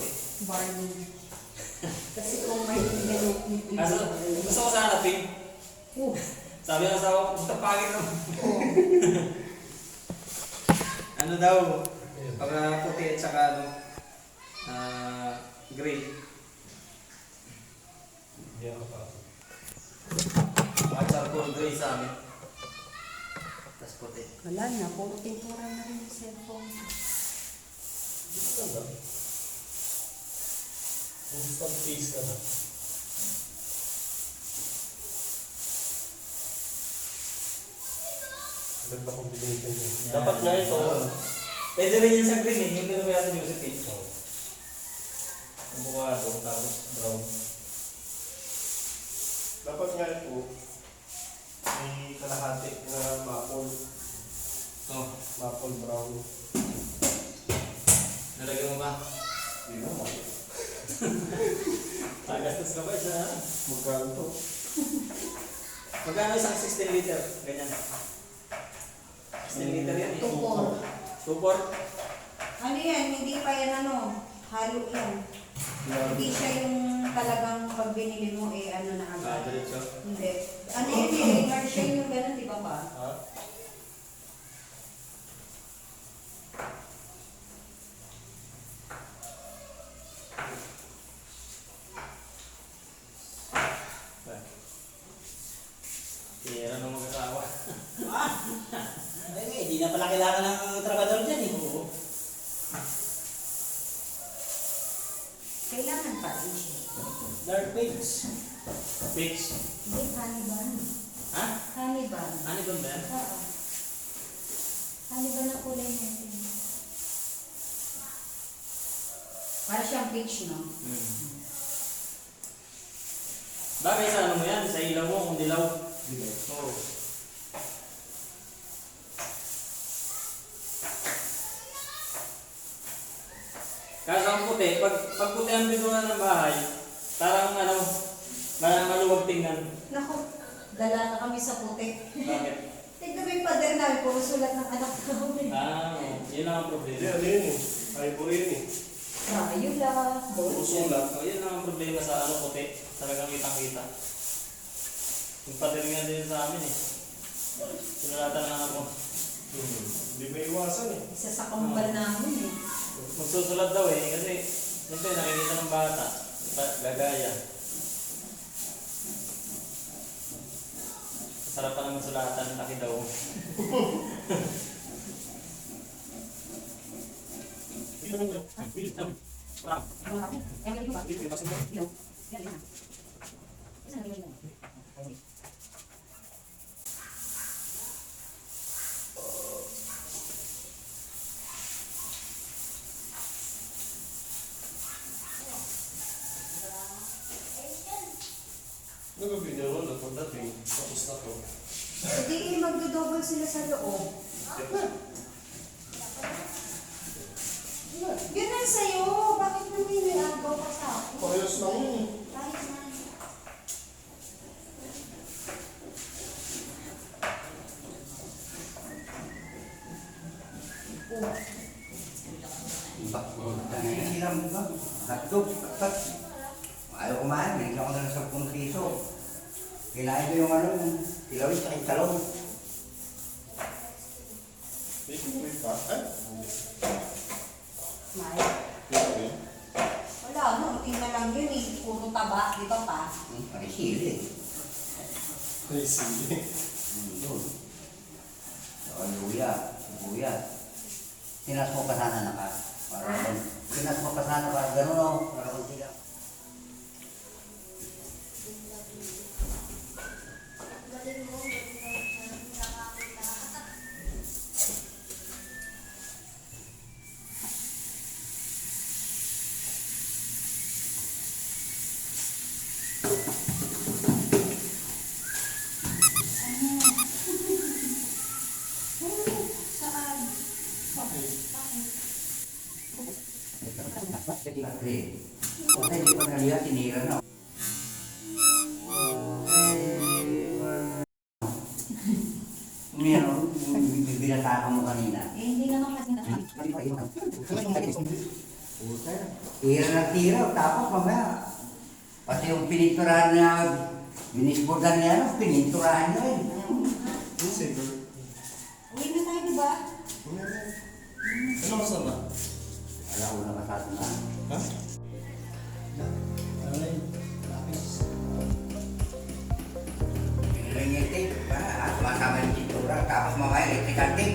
puti. Barney. Kasi kung may ganun pipili. Gusto ko sana pink. Sabi ng asawa ko, puta pangit naman. Ano daw? Pag puti at saka ano, gray. Hindi ako papasok. At charcoal gray sa amin. Tapos puti. Wala na, puro pintura na rin yung cellphone. Dito ka ba? Instant face ka na. Ganda combination yun. Dapat nga ito. Pwede rin yan sa green eh. Yung gano'n natin yung pink. Ang bukado, tapos brown. Dapat nga ito. May kalahati na maple. Oh, Maple brown. nalagyan mo ba? Hindi naman. Gastos ka ba isa? Magkano to? Magkano isang 16 liter? Ganyan. 16 liter yan eh. Tukor. 2-4? Ano yan? Hindi pa yan ano. Halo yan. Hindi siya yung talagang pag binili mo eh ano na agad. Diretso. Hindi. Ano yun eh? Garcia yung ganun, di ba ba? Ha? Tira nung mag-asawa. Ay, hindi na pala kailangan ng trabador dyan eh. Oo. Kailangan pa rin siya. Dark pigs. Fix. Hindi, Hannibal. Ha? Hannibal. Ano ba ba? Oo. Hannibal na kulay natin. Para siyang peach, no? Bagay sa ano mo yan? Sa ilaw mo kung dilaw. Oo. Kaso ang puti, pag puti ang bituan ng bahay, parang ano, maluwag tingnan. Naku, gala na kami sa puti. Bakit? Tignan mo yung pader namin, puro sulat ng anak namin. Oo. Yun ang Hindi, problema. ano yun eh. Ivory yun eh. Ayula, Puro boss. sulat. So, yun ang problema sa ano puti. Talagang kitang-kita. Yung pader nga din sa amin eh. Sinulatan na ako. Hindi may iwasan eh. Isa sa kambal namin eh. Magsusulat daw eh. Kasi, siyempre nakikita ng bata. Gagaya. Sarap pa naman sulatan. Laki daw. Nagawin niya ron, pagdating, tapos na to. Hindi magdo-double sila sa loob. Yun ang sa'yo. Bakit mo nilagaw ka sa akin? Parehas lang yun eh. Kahit na. Silang hotdog, kapat. Ayaw kumain, bigyan ko na ng 10 piso. Kinain ko yung ano, yung kilawin sa talong. May pa? Ay? Hindi. May. Okay. Wala, ano, tingnan lang yun eh. Puro taba, di ba pa? Pati sili. Ay, sige. Doon. Saka luya, sibuyas. Tinas mo pa sana na ka. Tinas mo pa sana para gano'n o. Para kunti lang. Saan? Kasi, kung hindi pa nalihat, tinira na. Meron, binataka mo kanina. Eh, hindi naman kasi Puta, Tira ng tira, tapos mamaya. Pati yung pininturahan na binisbodan niya, ano, pininturahan niya rin. Silver. Uwi na tayo, di ba? Ano masama? Wala ko na masyado na. Ha? Yung tape, sumasama yung cintura, tapos mamaya electrical tape.